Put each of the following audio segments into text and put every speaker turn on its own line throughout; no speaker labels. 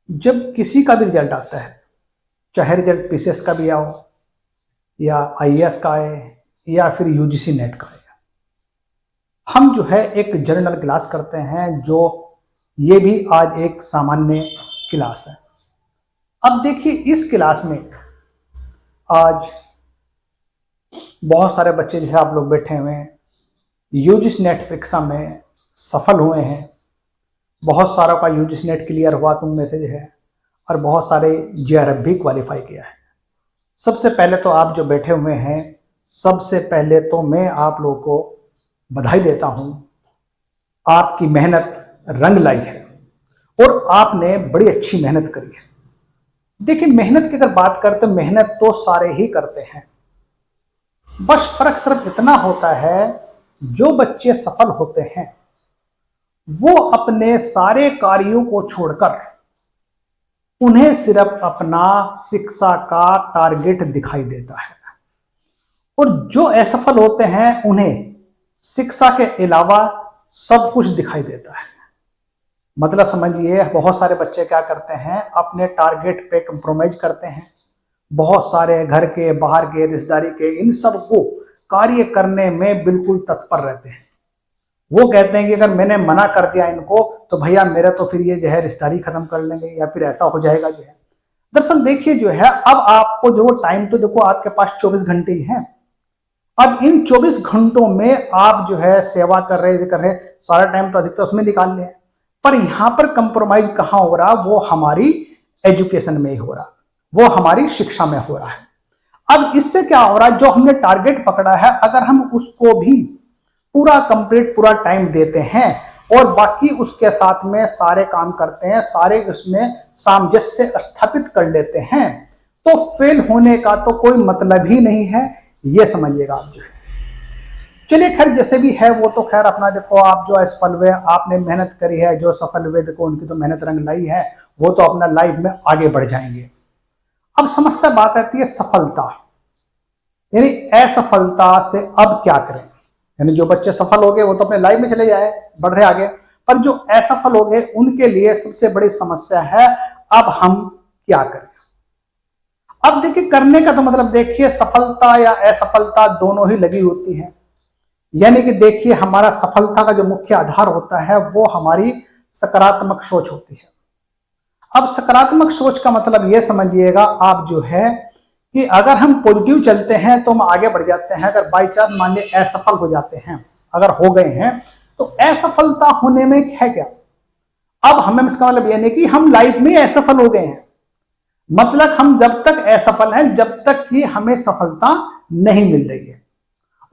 जब किसी का भी रिजल्ट आता है, चाहे रिजल्ट पीसीएस का भी आओ या आईएएस का आए या फिर यूजीसी नेट का आए, हम जो है एक जनरल क्लास करते हैं, जो ये भी आज एक सामान्य क्लास है। अब देखिए, इस क्लास में आज बहुत सारे बच्चे जैसे आप लोग बैठे हुए हैं, यूजीसी नेट परीक्षा में सफल हुए हैं। बहुत सारों का यूजीसी नेट क्लियर हुआ तुम में से जो है, और बहुत सारे जेआरएफ भी क्वालिफाई किया है। सबसे पहले तो आप जो बैठे हुए हैं, सबसे पहले तो मैं आप लोगों को बधाई देता हूं। आपकी मेहनत रंग लाई है और आपने बड़ी अच्छी मेहनत करी है। देखिए, मेहनत की अगर बात करते, मेहनत तो सारे ही करते हैं, बस फर्क सिर्फ इतना होता है, जो बच्चे सफल होते हैं वो अपने सारे कार्यों को छोड़कर उन्हें सिर्फ अपना शिक्षा का टारगेट दिखाई देता है, और जो असफल होते हैं उन्हें शिक्षा के अलावा सब कुछ दिखाई देता है। मतलब समझिए, बहुत सारे बच्चे क्या करते हैं, अपने टारगेट पे कंप्रोमाइज करते हैं। बहुत सारे घर के, बाहर के, रिश्तेदारी के, इन सब को कार्य करने में बिल्कुल तत्पर रहते हैं। वो कहते हैं कि अगर मैंने मना कर दिया इनको तो भैया मेरा तो फिर ये जो है रिश्तेदारी खत्म कर लेंगे या फिर ऐसा हो जाएगा जो है। दरअसल देखिए जो है, अब आपको जो टाइम तो देखो आपके पास 24 घंटे ही हैं। अब इन 24 घंटों में आप जो है सेवा कर रहे सारा टाइम तो अधिकतर उसमें निकाल लें, पर यहां पर कंप्रोमाइज कहां हो रहा, वो हमारी एजुकेशन में ही हो रहा, वो हमारी शिक्षा में हो रहा है। अब इससे क्या हो रहा है, जो हमने टारगेट पकड़ा है, अगर हम उसको भी पूरा कंप्लीट पूरा टाइम देते हैं और बाकी उसके साथ में सारे काम करते हैं, सारे उसमें सामंजस्य स्थापित कर लेते हैं, तो फेल होने का तो कोई मतलब ही नहीं है, ये समझिएगा आप जो है। चलिए खैर, जैसे भी है वो तो खैर अपना देखो, आप जो असफल हुए आपने मेहनत करी है, जो सफल हुए देखो उनकी तो मेहनत रंग लाई है, वो तो अपना लाइफ में आगे बढ़ जाएंगे। अब समस्या बात आती है सफलता, यानी असफलता से अब क्या करें। यानी जो बच्चे सफल हो गए वो तो अपने लाइफ में चले जाए, बढ़ रहे आगे, पर जो असफल हो गए उनके लिए सबसे बड़ी समस्या है अब हम क्या करें। अब देखिए, करने का तो मतलब देखिए, सफलता या असफलता दोनों ही लगी होती है। यानी कि देखिए, हमारा सफलता का जो मुख्य आधार होता है वो हमारी सकारात्मक सोच होती है। अब सकारात्मक सोच का मतलब यह समझिएगा आप जो है कि अगर हम पॉजिटिव चलते हैं तो हम आगे बढ़ जाते हैं। अगर बाई चांस मान लीजिए असफल हो जाते हैं, अगर हो गए हैं, तो असफलता होने में है क्या, अब हमें इसका मतलब यह नहीं कि हम लाइफ में असफल हो गए हैं। मतलब हम जब तक असफल हैं, जब तक कि हमें सफलता नहीं मिल रही है,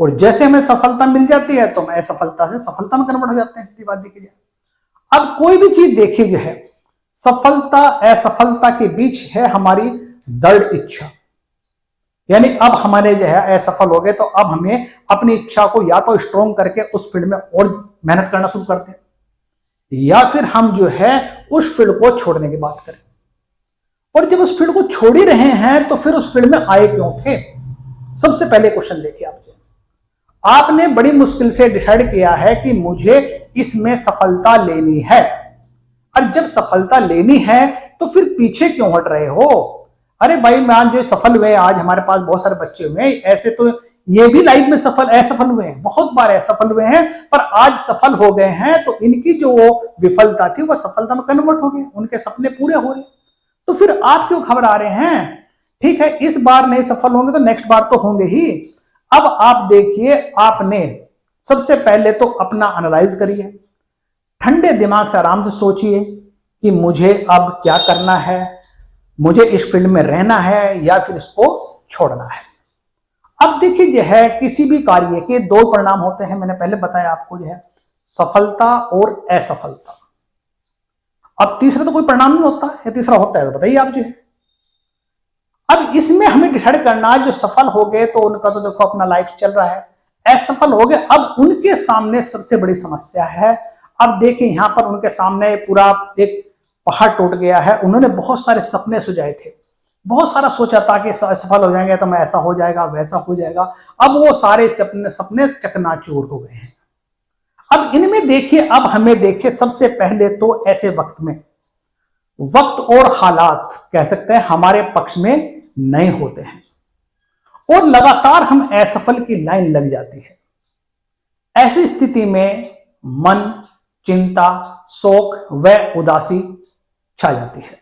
और जैसे हमें सफलता मिल जाती है तो हम असफलता से सफलता में कन्वर्ट हो जाते हैं। सीधी बात देखिए, अब कोई भी चीज देखिए जो है, सफलता असफलता के बीच है हमारी दृढ़ इच्छा। यानी अब हमारे जो है असफल हो गए तो अब हमें अपनी इच्छा को या तो स्ट्रॉन्ग करके उस फील्ड में और मेहनत करना शुरू करते हैं, या फिर हम जो है उस फील्ड को छोड़ने की बात करें। और जब उस फील्ड को छोड़ ही रहे हैं तो फिर उस फील्ड में आए क्यों थे। सबसे पहले क्वेश्चन देखिए, आपने बड़ी मुश्किल से डिसाइड किया है कि मुझे इसमें सफलता लेनी है, और जब सफलता लेनी है तो फिर पीछे क्यों हट रहे हो। अरे भाई, मान जो सफल हुए, आज हमारे पास बहुत सारे बच्चे हुए, ऐसे तो ये भी लाइफ में असफल हुए हैं, बहुत बार असफल हुए हैं, पर आज सफल हो गए हैं तो इनकी जो विफलता थी वह सफलता में कन्वर्ट हो गई, उनके सपने पूरे हो रहे। तो फिर आप क्यों घबरा रहे हैं। ठीक है, इस बार नहीं सफल होंगे तो नेक्स्ट बार तो होंगे ही। अब आप देखिए, आपने सबसे पहले तो अपना एनालाइज करिए, ठंडे दिमाग से आराम से सोचिए कि मुझे अब क्या करना है, मुझे इस फील्ड में रहना है या फिर इसको छोड़ना है। अब देखिए जो है, किसी भी कार्य के दो परिणाम होते हैं, मैंने पहले बताया आपको जो है, सफलता और असफलता। अब तीसरा तो कोई परिणाम नहीं होता है, तीसरा होता है तो बताइए आप जो है। अब इसमें हमें डिसाइड करना है, जो सफल हो गए तो उनका तो देखो अपना लाइफ चल रहा है, असफल हो गए अब उनके सामने सबसे बड़ी समस्या है। अब देखिए, यहां पर उनके सामने पूरा एक पहाड़ टूट गया है, उन्होंने बहुत सारे सपने सुझाए थे, बहुत सारा सोचा था कि सफल हो जाएंगे तो मैं ऐसा हो जाएगा वैसा हो जाएगा, अब वो सारे सपने चकनाचूर हो गए हैं। अब इनमें देखिए, अब हमें देखिए सबसे पहले तो ऐसे वक्त में वक्त और हालात कह सकते हैं हमारे पक्ष में नहीं होते हैं और लगातार हम असफल की लाइन लग जाती है। ऐसी स्थिति में मन, चिंता, शोक व उदासी छा जाती है।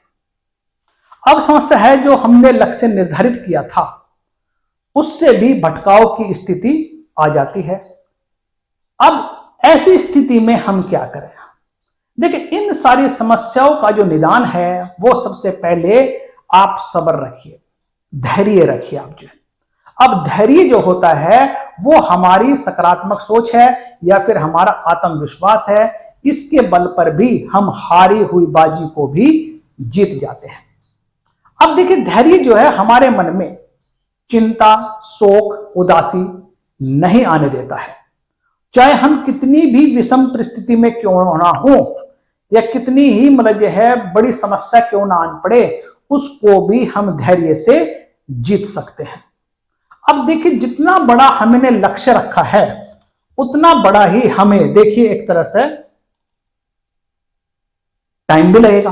अब समस्या है जो हमने लक्ष्य निर्धारित किया था उससे भी भटकाव की स्थिति आ जाती है। अब ऐसी स्थिति में हम क्या करें? देखिए, इन सारी समस्याओं का जो निदान है वो सबसे पहले आप सब्र रखिए, धैर्य रखिए। आप जो अब धैर्य जो होता है वो हमारी सकारात्मक सोच है या फिर हमारा आत्मविश्वास है, इसके बल पर भी हम हारी हुई बाजी को भी जीत जाते हैं। अब देखिए, धैर्य जो है हमारे मन में चिंता, शोक, उदासी नहीं आने देता है। चाहे हम कितनी भी विषम परिस्थिति में क्यों ना हो या कितनी ही मतलब है बड़ी समस्या क्यों ना आन पड़े, उसको भी हम धैर्य से जीत सकते हैं। अब देखिए, जितना बड़ा हमने लक्ष्य रखा है उतना बड़ा ही हमें देखिए एक तरह से टाइम भी लगेगा।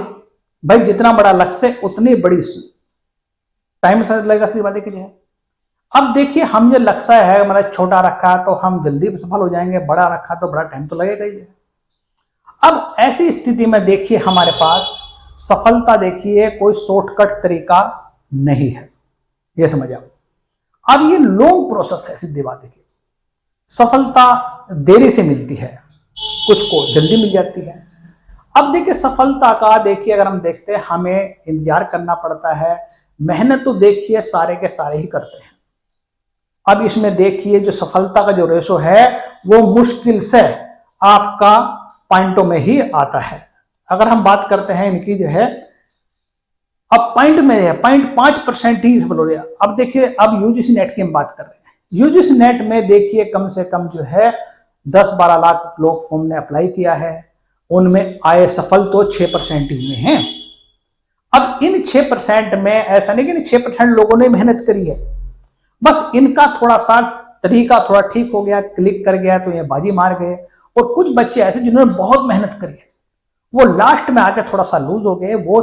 भाई, जितना बड़ा लक्ष्य उतनी बड़ी टाइम से लगेगा। सीधी बात देखिए, अब देखिए, हम जो लक्ष्य है मतलब छोटा रखा तो हम जल्दी सफल हो जाएंगे, बड़ा रखा तो बड़ा टाइम तो लगेगा ही है। अब ऐसी स्थिति में देखिए हमारे पास सफलता देखिए कोई शॉर्टकट तरीका नहीं है, ये समझ आओ। अब ये लॉन्ग प्रोसेस है। सीधी बात देखिए, सफलता देरी से मिलती है, कुछ को जल्दी मिल जाती है। अब देखिए, सफलता का देखिए अगर हम देखते हैं हमें इंतजार करना पड़ता है, मेहनत तो देखिए सारे के सारे ही करते हैं। अब इसमें देखिए जो सफलता का जो रेशो है वो मुश्किल से आपका पॉइंटों में ही आता है। अगर हम बात करते हैं इनकी जो है, अब पॉइंट में है 0.5% ही सफल हो रहा है। अब देखिए, अब यूजीसी नेट की हम बात कर रहे हैं। यूजीसी नेट में देखिए कम से कम जो है 10-12 लाख लोग फॉर्म ने अप्लाई किया है, उनमें आए सफल तो 6% ही में हैं। अब इन 6% में ऐसा नहीं कि 6% लोगों ने मेहनत करी है, बस इनका थोड़ा सा तरीका थोड़ा ठीक हो गया, क्लिक कर गया तो ये बाजी मार गए। और कुछ बच्चे ऐसे जिन्होंने बहुत मेहनत करी है वो लास्ट में आके थोड़ा सा लूज हो गए, वो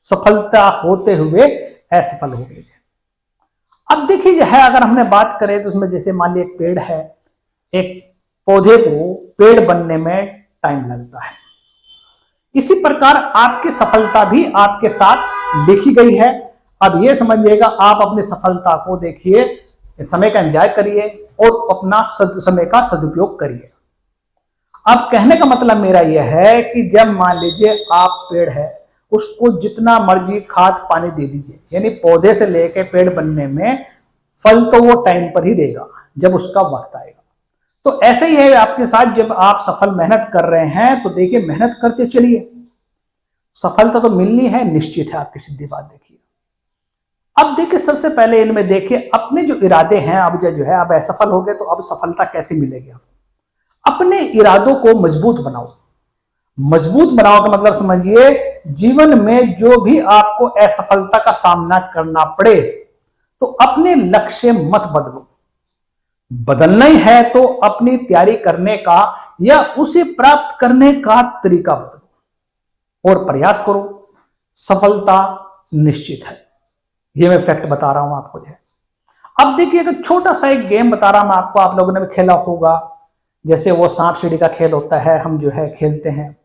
सफलता होते हुए असफल हो गए। अब देखिए जो है अगर हमने बात करें तो उसमें जैसे मान लीजिए एक पेड़ है, एक पौधे को पेड़ बनने में टाइम लगता है, इसी प्रकार आपकी सफलता भी आपके साथ लिखी गई है। अब ये समझिएगा, आप अपनी सफलता को देखिए, समय का एंजॉय करिए और अपना समय का सदुपयोग करिए। अब कहने का मतलब मेरा यह है कि जब मान लीजिए आप पेड़ है, उसको जितना मर्जी खाद पानी दे दीजिए, यानी पौधे से लेकर पेड़ बनने में फल तो वो टाइम पर ही देगा जब उसका वक्त आएगा। तो ऐसे ही है आपके साथ, जब आप सफल मेहनत कर रहे हैं तो देखिए मेहनत करते चलिए, सफलता तो मिलनी है, निश्चित है आपकी। सीधी बात देखिए। अब देखिए सबसे पहले इनमें देखिए अपने जो इरादे हैं, अब जो है अब असफल हो गए तो अब सफलता कैसे मिलेगी? अपने इरादों को मजबूत बनाओ। मजबूत बनाओ का मतलब समझिए, जीवन में जो भी आपको असफलता का सामना करना पड़े तो अपने लक्ष्य मत बदलो। बदलना ही है तो अपनी तैयारी करने का या उसे प्राप्त करने का तरीका बदलो और प्रयास करो, सफलता निश्चित है। ये मैं फैक्ट बता रहा हूं आपको। अब देखिए अगर छोटा सा एक गेम बता रहा हूं मैं आपको, आप लोगों ने भी खेला होगा, जैसे वो सांप सीढ़ी का खेल होता है, हम जो है खेलते हैं।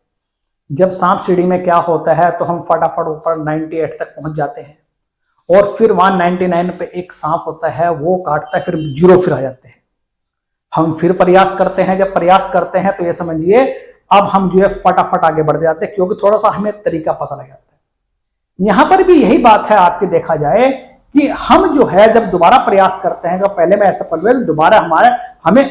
जब सांप सीढ़ी में क्या होता है तो हम फटाफट ऊपर 98 तक पहुंच जाते हैं और फिर वहां 99 पे एक सांप होता है, वो काटता है, फिर 0 फिर आ जाते हैं। हम फिर प्रयास करते हैं, जब प्रयास करते हैं तो ये समझिए अब हम जो है फटाफट आगे बढ़ जाते हैं, क्योंकि थोड़ा सा हमें तरीका पता लग जाता है। यहां पर भी यही बात है आपकी, देखा जाए कि हम जो है जब दोबारा प्रयास करते हैं, तो पहले में असफल हुए, दोबारा हमें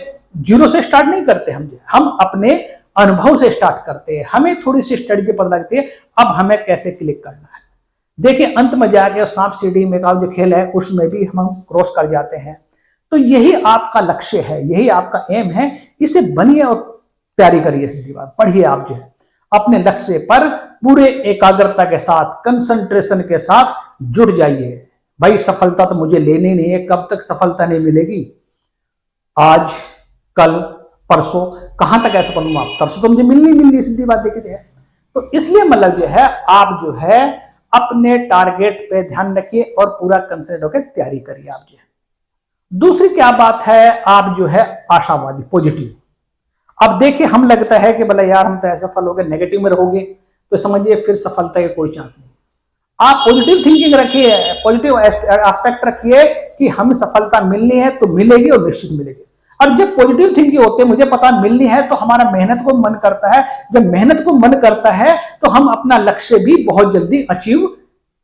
0 से स्टार्ट नहीं करते, हम अपने अनुभव से स्टार्ट करते हैं। हमें थोड़ी सी स्ट्रेटजी पता लगती है, अब हमें कैसे क्लिक करना है। देखिए अंत में जाके सांप सीढ़ी में का जो खेल है उसमें भी हम क्रॉस कर जाते हैं। तो यही आपका लक्ष्य है, यही आपका एम है, इसे बनिए और तैयारी करिए। सीधी बात, पढ़िए आप जो है अपने लक्ष्य पर पूरे एकाग्रता के साथ, कंसंट्रेशन के साथ जुट जाइए। भाई सफलता तो मुझे लेनी नहीं है, कब तक सफलता नहीं मिलेगी, आज कल परसों, कहां तक ऐसा करूंगा, परसों तो मुझे मिलनी। सीधी बात देखिए, तो इसलिए मतलब जो है आप जो है अपने टारगेट पे ध्यान रखिए और पूरा कंसंट्रेट होकर तैयारी करिए आप जो है। दूसरी क्या बात है, आप जो है आशावादी, पॉजिटिव। अब देखिए हम लगता है कि भला यार हम तो असफल हो गए, नेगेटिव में रहोगे तो समझिए फिर सफलता का कोई चांस नहीं। आप पॉजिटिव थिंकिंग रखिए, पॉजिटिव एस्पेक्ट रखिए कि हमें सफलता मिलनी है तो मिलेगी और निश्चित मिलेगी। और जब पॉजिटिव थिंकिंग होते है मुझे पता मिलनी है तो हमारा मेहनत को मन करता है, जब मेहनत को मन करता है तो हम अपना लक्ष्य भी बहुत जल्दी अचीव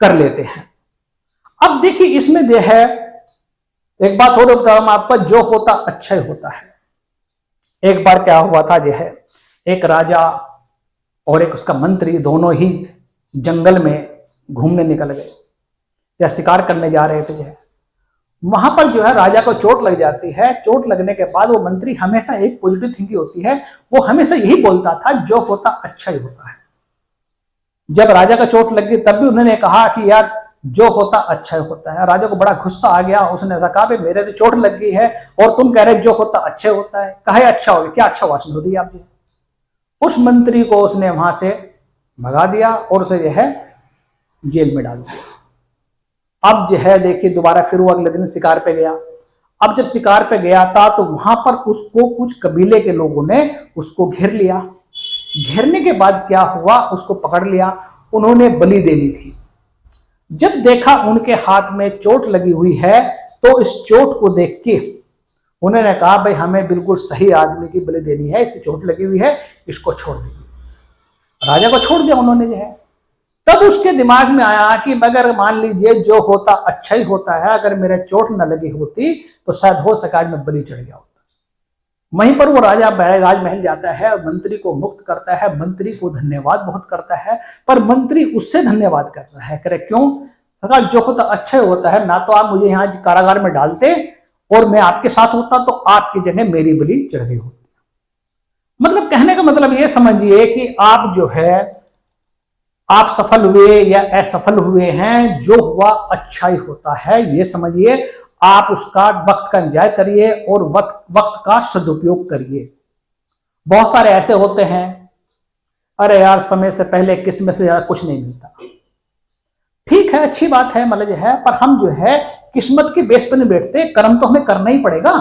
कर लेते हैं। अब देखिए इसमें जो है एक बात और बताऊं आपको, जो होता अच्छा ही होता है। एक बार क्या हुआ था जो है, एक राजा और एक उसका मंत्री दोनों ही जंगल में घूमने निकल गए या शिकार करने जा रहे थे जो है। वहां पर जो है राजा को चोट लग जाती है। चोट लगने के बाद वो मंत्री हमेशा एक पॉजिटिव थिंकिंग होती है, वो हमेशा यही बोलता था जो होता अच्छा ही होता है। जब राजा का चोट लगी तब भी उन्होंने कहा कि यार जो होता अच्छा ही होता है। राजा को बड़ा गुस्सा आ गया, उसने कहा भाई मेरे तो चोट लग गई है और तुम कह रहे जो होता अच्छा होता है, कहे अच्छा हो गया, क्या अच्छा हुआ स्मृति आप जी। उस मंत्री को उसने वहां से भगा दिया और उसे जो है जेल में डाल दिया। अब जो है देखिए दोबारा फिर वो अगले दिन शिकार पे गया। अब जब शिकार पे गया था तो वहां पर उसको कुछ कबीले के लोगों ने उसको घेर लिया। घेरने के बाद क्या हुआ, उसको पकड़ लिया, उन्होंने बलि देनी थी। जब देखा उनके हाथ में चोट लगी हुई है तो इस चोट को देख के उन्होंने कहा भाई हमें बिल्कुल सही आदमी की बलि देनी है, इसे चोट लगी हुई है, इसको छोड़ दीजिए। राजा को छोड़ दिया उन्होंने जो है। तब उसके दिमाग में आया कि अगर मान लीजिए जो होता अच्छा ही होता है, अगर मेरे चोट न लगी होती तो शायद हो सका आज मैं बलि चढ़ गया होता। वहीं पर वो राजा राजमहल जाता है, मंत्री को मुक्त करता है, मंत्री को धन्यवाद बहुत करता है, पर मंत्री उससे धन्यवाद करता है, करे क्यों, अगर जो होता अच्छा ही होता है ना तो आप मुझे यहाँ कारागार में डालते और मैं आपके साथ होता तो आपकी जगह मेरी बलि चढ़ गई होती। मतलब कहने का मतलब ये समझिए कि आप जो है आप सफल हुए या असफल हुए हैं, जो हुआ अच्छा ही होता है, ये समझिए। आप उसका वक्त का एंजॉय करिए और वक्त का सदुपयोग करिए। बहुत सारे ऐसे होते हैं, अरे यार समय से पहले किस्मत से ज्यादा कुछ नहीं मिलता। ठीक है, अच्छी बात है, मतलब है, पर हम जो है किस्मत के बेस पर नहीं बैठते, कर्म तो हमें करना ही पड़ेगा।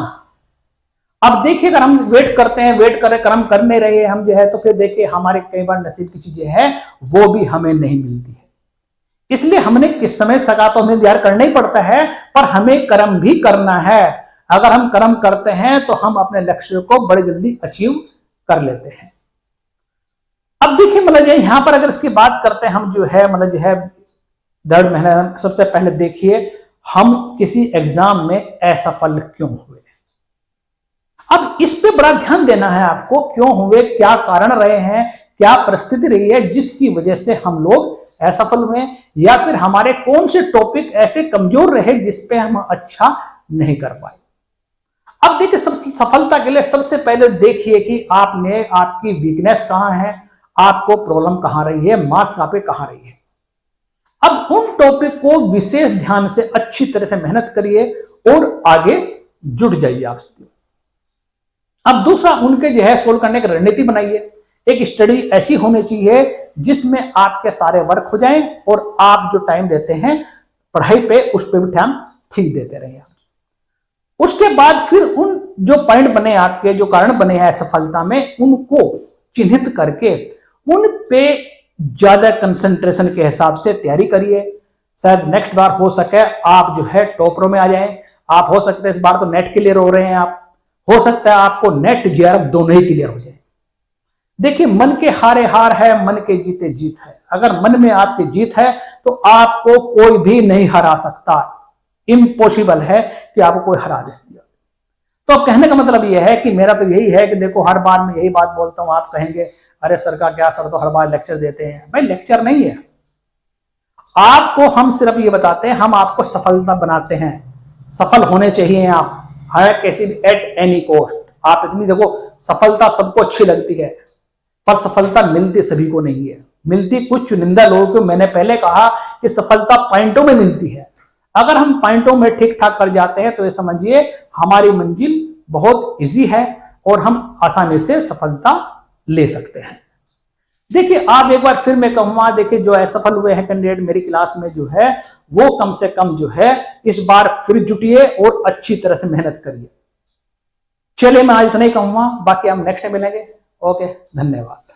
अब देखिए अगर हम वेट करते हैं, वेट करें, कर्म कर नहीं रहे हम जो है, तो फिर देखिए हमारे कई बार नसीब की चीजें हैं वो भी हमें नहीं मिलती है। इसलिए हमने किस समय सका तो हमें इंतजार करना ही पड़ता है, पर हमें कर्म भी करना है। अगर हम कर्म करते हैं तो हम अपने लक्ष्य को बड़े जल्दी अचीव कर लेते हैं। अब देखिए मतलब यहां पर अगर इसकी बात करते हैं हम जो है मतलब जो है दृढ़ मेहनत, सबसे पहले देखिए हम किसी एग्जाम में असफल क्यों हुए। अब इस पे बड़ा ध्यान देना है आपको, क्यों हुए, क्या कारण रहे हैं, क्या परिस्थिति रही है जिसकी वजह से हम लोग असफल हुए, या फिर हमारे कौन से टॉपिक ऐसे कमजोर रहे जिसपे हम अच्छा नहीं कर पाए। अब देखिए सफलता के लिए सबसे पहले देखिए कि आपने आपकी वीकनेस कहां है, आपको प्रॉब्लम कहां रही है, मार्क्स आपके कहां रही है। अब उन टॉपिक को विशेष ध्यान से अच्छी तरह से मेहनत करिए और आगे जुड़ जाइए आपसे। अब दूसरा उनके जो है सोल्व करने की रणनीति बनाइए। एक स्टडी ऐसी होनी चाहिए जिसमें आपके सारे वर्क हो जाएं और आप जो टाइम देते हैं पढ़ाई पे उस पर भी टाइम ठीक देते रहिए। उसके बाद फिर उन जो पॉइंट बने आपके, जो कारण बने हैं सफलता में, उनको चिन्हित करके उन पे ज्यादा कंसंट्रेशन के हिसाब से तैयारी करिए। शायद नेक्स्ट बार हो सके आप जो है टॉपरों में आ जाएं। आप हो सकते हैं इस बार तो नेट क्लियर हो रहे हैं, आप हो सकता है आपको नेट जेआरएफ दोनों ही क्लियर हो जाए। देखिए मन के हारे हार है, मन के जीते जीत है। अगर मन में आपकी जीत है तो आपको कोई भी नहीं हरा सकता। इम्पॉसिबल है कि आपको कोई हरा दे। तो कहने का मतलब यह है कि मेरा तो यही है कि देखो हर बार मैं यही बात बोलता हूं, आप कहेंगे अरे सर का क्या, सर तो हर बार लेक्चर देते हैं। भाई लेक्चर नहीं है, आपको हम सिर्फ ये बताते हैं, हम आपको सफलता बनाते हैं। सफल होने चाहिए आप, हर किसी भी एट एनी कॉस्ट। आप इतनी देखो सफलता सबको अच्छी लगती है पर सफलता मिलती सभी को नहीं है, मिलती कुछ चुनिंदा लोगों को। मैंने पहले कहा कि सफलता पॉइंटों में मिलती है। अगर हम पॉइंटों में ठीक ठाक कर जाते हैं तो ये समझिए हमारी मंजिल बहुत इजी है और हम आसानी से सफलता ले सकते हैं। देखिए आप एक बार फिर मैं कहूंगा, देखिए जो असफल हुए हैं कैंडिडेट मेरी क्लास में जो है, वो कम से कम जो है इस बार फिर जुटिए और अच्छी तरह से मेहनत करिए। चलिए मैं आज इतना ही कहूंगा, बाकी हम नेक्स्ट टाइम मिलेंगे। ओके, धन्यवाद।